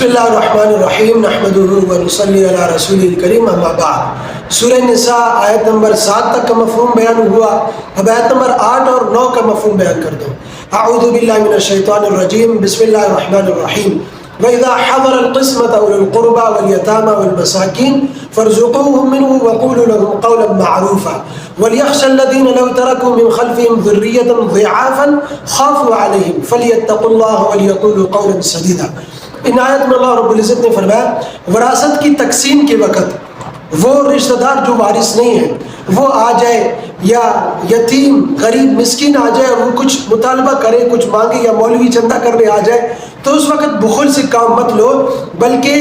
بسم اللہ الرحمن الرحیم نحمدہ ونصلی علی رسول الکریم اما بعد۔ سورہ نساء آیت نمبر 7 تک کا مفہوم بیان ہوا، اب آیت نمبر 8 اور 9 کا مفہوم بیان کر دو۔ اعوذ باللہ من الشیطان الرجیم، بسم اللہ الرحمن الرحیم۔ وَإِذَا حَضَرَ الْقِسْمَةَ أُولُو الْقُرْبَى وَالْيَتَامَى وَالْمَسَاكِينَ فَارْزُقُوهُم مِّنْهُ وَقُولُوا لَهُمْ قَوْلًا مَّعْرُوفًا وَلْيَخْشَ الَّذِينَ لَوْ تَرَكُوا مِنْ خَلْفِهِمْ ذُرِّيَّةً ضِعَافًا خَافُوا عَلَيْهِمْ فَلْيَتَّقُوا اللَّهَ وَلْيَقُولُوا قَوْلًا سَدِيدًا۔ ان آیت میں اللہ رب العزت نے فرمایا وراثت کی تقسیم کے وقت وہ رشتہ دار جو وارث نہیں ہے وہ آ جائے، یا یتیم غریب مسکین آ جائے اور وہ کچھ مطالبہ کرے، کچھ مانگے، یا مولوی چندہ کرنے آ جائے، تو اس وقت بخل سے کام مت لو، بلکہ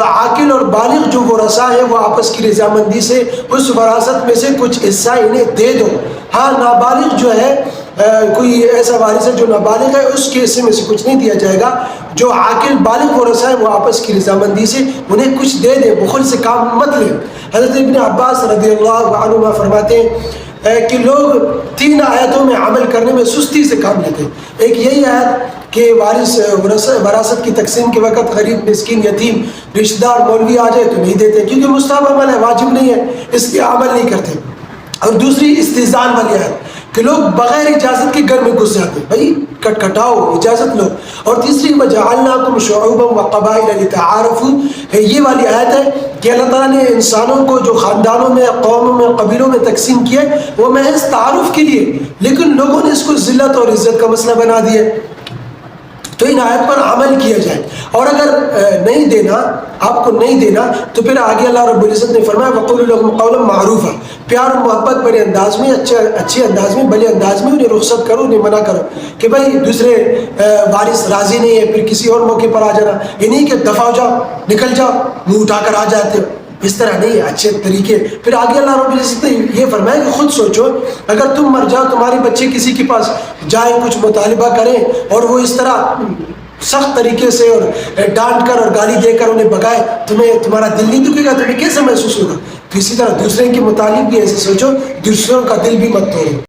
عاقل اور بالغ جو ورثاء ہیں وہ آپس کی رضامندی سے اس وراثت میں سے کچھ حصہ انہیں دے دو۔ ہاں نابالغ جو ہے، کوئی ایسا وارث ہے جو نابالغ ہے، اس کے حصے میں سے کچھ نہیں دیا جائے گا۔ جو عاقل بالغ ورثاء ہے وہ آپس کی رضامندی سے انہیں کچھ دے دے، بخل سے کام مت لے۔ حضرت ابن عباس رضی اللہ عنہما فرماتے ہیں کہ لوگ 3 آیتوں میں عمل کرنے میں سستی سے کام لیتے ہیں۔ ایک یہی آیت کہ وراثت کی تقسیم کے وقت غریب مسکین یتیم رشتہ دار مولوی آ جائے تو نہیں دیتے، کیونکہ مستحب عمل ہے، واجب نہیں ہے، اس لیے عمل نہیں کرتے۔ اور دوسری استئذان والی آیت کہ لوگ بغیر اجازت کے گھر میں گھس جاتے، بھائی کھٹکھٹاؤ، اجازت لو۔ اور تیسری وَجَعَلْنَاكُمْ شُعُوبًا وَقَبَائِلَ لِتَعَارَفُوا، یہ والی آیت ہے کہ اللہ تعالیٰ نے انسانوں کو جو خاندانوں میں، قوموں میں، قبیلوں میں تقسیم کیا ہے وہ محض تعارف کے لیے، لیکن لوگوں نے اس کو ذلت اور عزت کا مسئلہ بنا دیا۔ تو ان آیت پر عمل کیا جائے، اور اگر نہیں دینا، آپ کو نہیں دینا، تو پھر آگے اللہ رب العزت نے فرمایا وَقُولُوا لَهُمْ قَوْلًا مَّعْرُوفًا، پیار و محبت بڑے انداز میں، اچھے انداز میں، بھلے انداز میں انہیں رخصت کرو، انہیں منع کرو کہ بھائی دوسرے وارث راضی نہیں ہے پھر کسی اور موقع پر آ جانا، یہ نہیں کہ دفع ہو جاؤ، نکل جاؤ، منہ اٹھا کر آ جاتے ہو، اس طرح نہیں ہے، اچھے طریقے۔ پھر آگے اللہ رب العزت نے یہ فرمایا کہ خود سوچو، اگر تم مر جاؤ، تمہارے بچے کسی کے پاس جائیں، کچھ مطالبہ کریں، اور وہ اس طرح سخت طریقے سے اور ڈانٹ کر اور گالی دے کر انہیں بگائے، تمہارا دل نہیں دکھے گا؟ تمہیں کیسے محسوس ہوگا؟ تو اسی طرح دوسرے کے متعلق بھی ایسے سوچو، دوسروں کا دل بھی مت توڑو۔